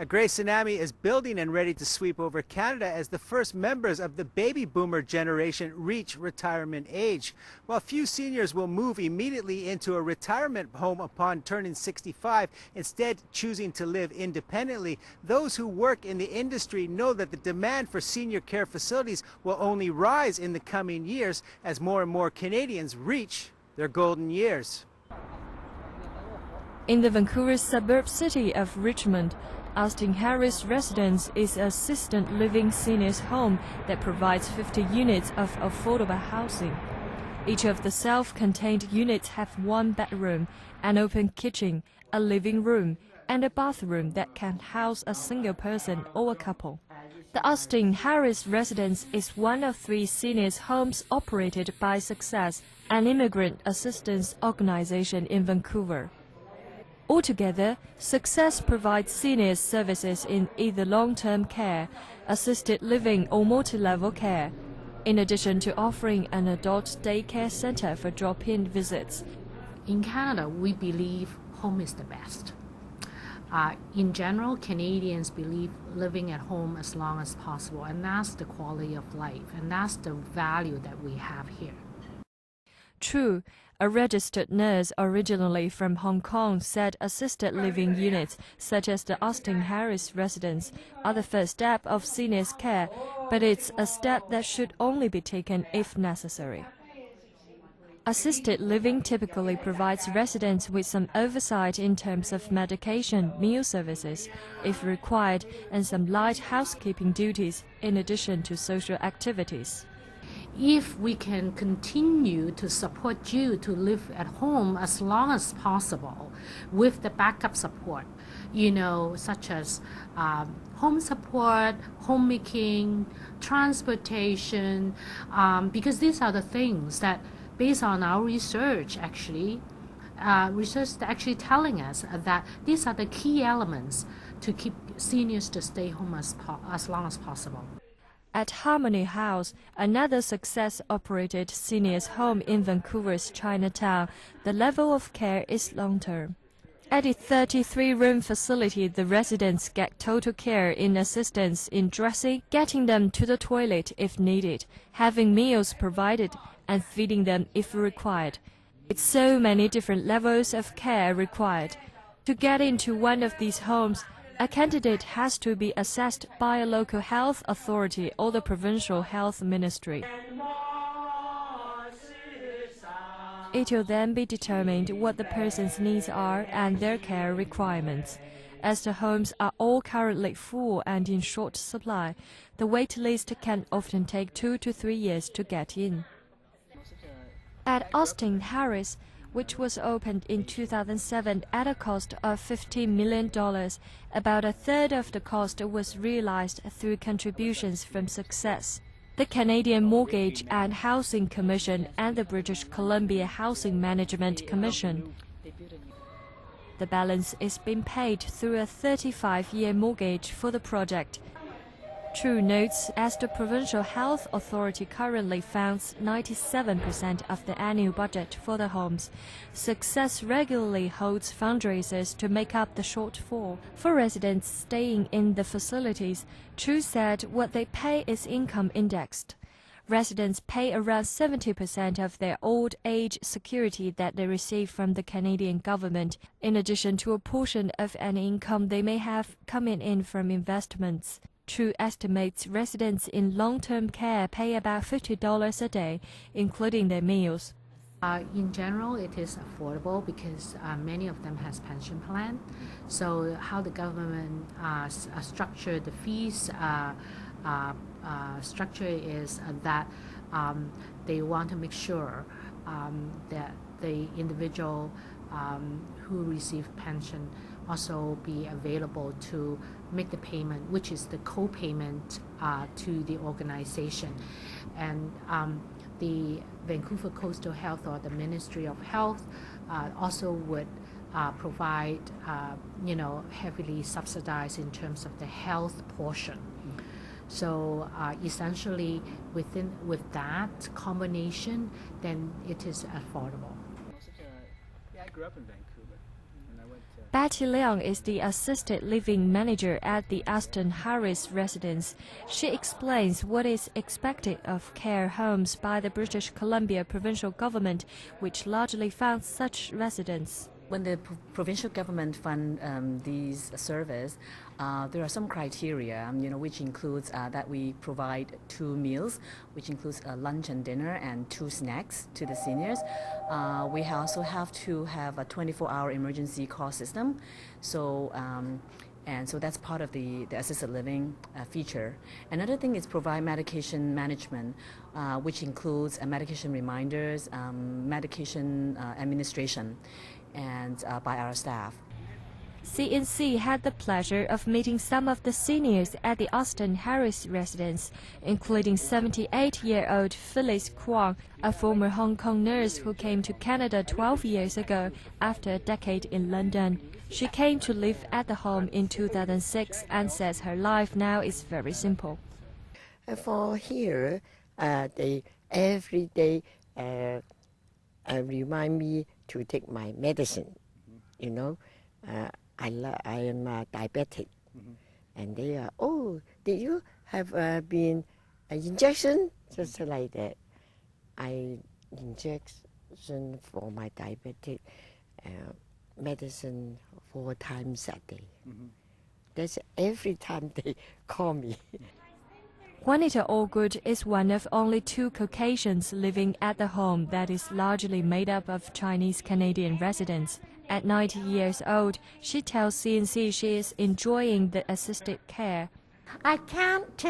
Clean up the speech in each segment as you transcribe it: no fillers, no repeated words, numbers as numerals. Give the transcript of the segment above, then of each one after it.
A gray tsunami is building and ready to sweep over Canada as the first members of the baby boomer generation reach retirement age. While few seniors will move immediately into a retirement home upon turning 65, instead choosing to live independently, those who work in the industry know that the demand for senior care facilities will only rise in the coming years as more and more Canadians reach their golden years. In the Vancouver suburb city of Richmond, Austin Harris Residence is an assisted living seniors home that provides 50 units of affordable housing. Each of the self-contained units have one bedroom, an open kitchen, a living room, and a bathroom that can house a single person or a couple. The Austin Harris Residence is one of 3 seniors homes operated by Success, an immigrant assistance organization in Vancouver. Altogether, Success provides seniors services in either long-term care, assisted living or multi-level care, in addition to offering an adult daycare center for drop-in visits. In Canada, we believe home is the best. In general, Canadians believe living at home as long as possible, and that's the quality of life, and that's the value that we have here. True, a registered nurse originally from Hong Kong said assisted living units, such as the Austin Harris Residence, are the first step of seniors' care, but it's a step that should only be taken if necessary. Assisted living typically provides residents with some oversight in terms of medication, meal services, if required, and some light housekeeping duties, in addition to social activities. If we can continue to support you to live at home as long as possible with the backup support, such as home support, homemaking, transportation, because these are the things that, based on our research actually telling us that these are the key elements to keep seniors to stay home as long as possible. At Harmony House, another Success-operated seniors home in Vancouver's Chinatown, the level of care is long-term. At a 33-room facility, the residents get total care in assistance in dressing, getting them to the toilet if needed, having meals provided, and feeding them if required. With so many different levels of care required, to get into one of these homes, a candidate has to be assessed by a local health authority or the provincial health ministry. It will then be determined what the person's needs are and their care requirements. As the homes are all currently full and in short supply, the wait list can often take 2 to 3 years to get in. At Austin Harris, which was opened in 2007 at a cost of $15 million, about a third of the cost was realized through contributions from Success, the Canadian Mortgage and Housing Commission, and the British Columbia Housing Management Commission. The balance is being paid through a 35-year mortgage for the project. True notes, as the Provincial Health Authority currently funds 97% of the annual budget for the homes, Success regularly holds fundraisers to make up the shortfall. For residents staying in the facilities, True said what they pay is income indexed. Residents pay around 70% of their old age security that they receive from the Canadian government, in addition to a portion of any income they may have coming in from investments. True estimates residents in long-term care pay about $50 a day, including their meals. In general, it is affordable because many of them has pension plan. So how the government structure the fees structure is that they want to make sure that the individual who receive pension also be available to make the payment, which is the co-payment to the organization. And the Vancouver Coastal Health, or the Ministry of Health, also would provide, heavily subsidized in terms of the health portion. So essentially, with that combination, then it is affordable. Yeah, I grew up in Vancouver. Betty Leong is the assisted living manager at the Aston Harris residence. She explains what is expected of care homes by the British Columbia provincial government, which largely funds such residents. When the provincial government fund these service, there are some criteria, which includes that we provide 2 meals, which includes a lunch and dinner and 2 snacks to the seniors. We also have to have a 24-hour emergency call system. So that's part of the assisted living feature. Another thing is provide medication management, which includes medication reminders, medication administration, and by our staff. CNC had the pleasure of meeting some of the seniors at the Aston Harris residence, including 78-year-old Phyllis Kwong, a former Hong Kong nurse who came to Canada 12 years ago after a decade in London. She came to live at the home in 2006 and says her life now is very simple. For here, they every day remind me to take my medicine. I am diabetic, and they are, oh, did you have been an injection? Just like that. I injection for my diabetic medicine 4 times a day. That's every time they call me. Juanita Allgood is one of only 2 Caucasians living at the home that is largely made up of Chinese-Canadian residents. At 90 years old, she tells CNC she is enjoying the assisted care. I can't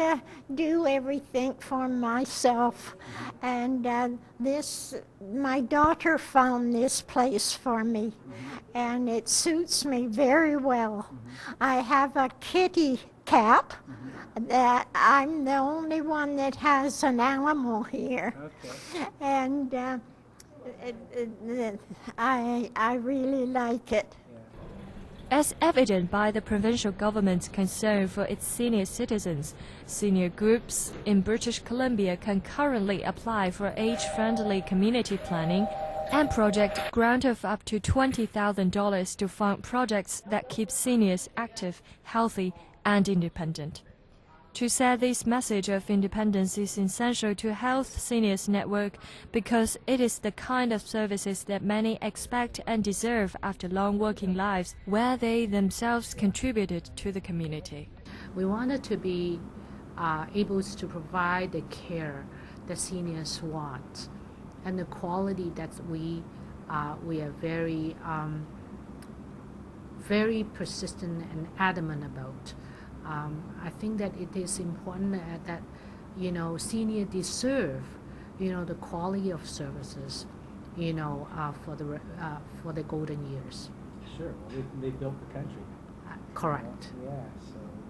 do everything for myself, and my daughter found this place for me, and it suits me very well. I have a kitty cat that I'm the only one that has an animal here, and I really like it. As evident by the provincial government's concern for its senior citizens, senior groups in British Columbia can currently apply for age-friendly community planning and project grant of up to $20,000 to fund projects that keep seniors active, healthy, and independent. To set this message of independence is essential to Health Seniors Network because it is the kind of services that many expect and deserve after long working lives where they themselves contributed to the community. We wanted to be able to provide the care that seniors want and the quality that we are very, very persistent and adamant about. I think that it is important that seniors deserve the quality of services for the golden years. Sure, well, they built the country. Correct. Yeah, so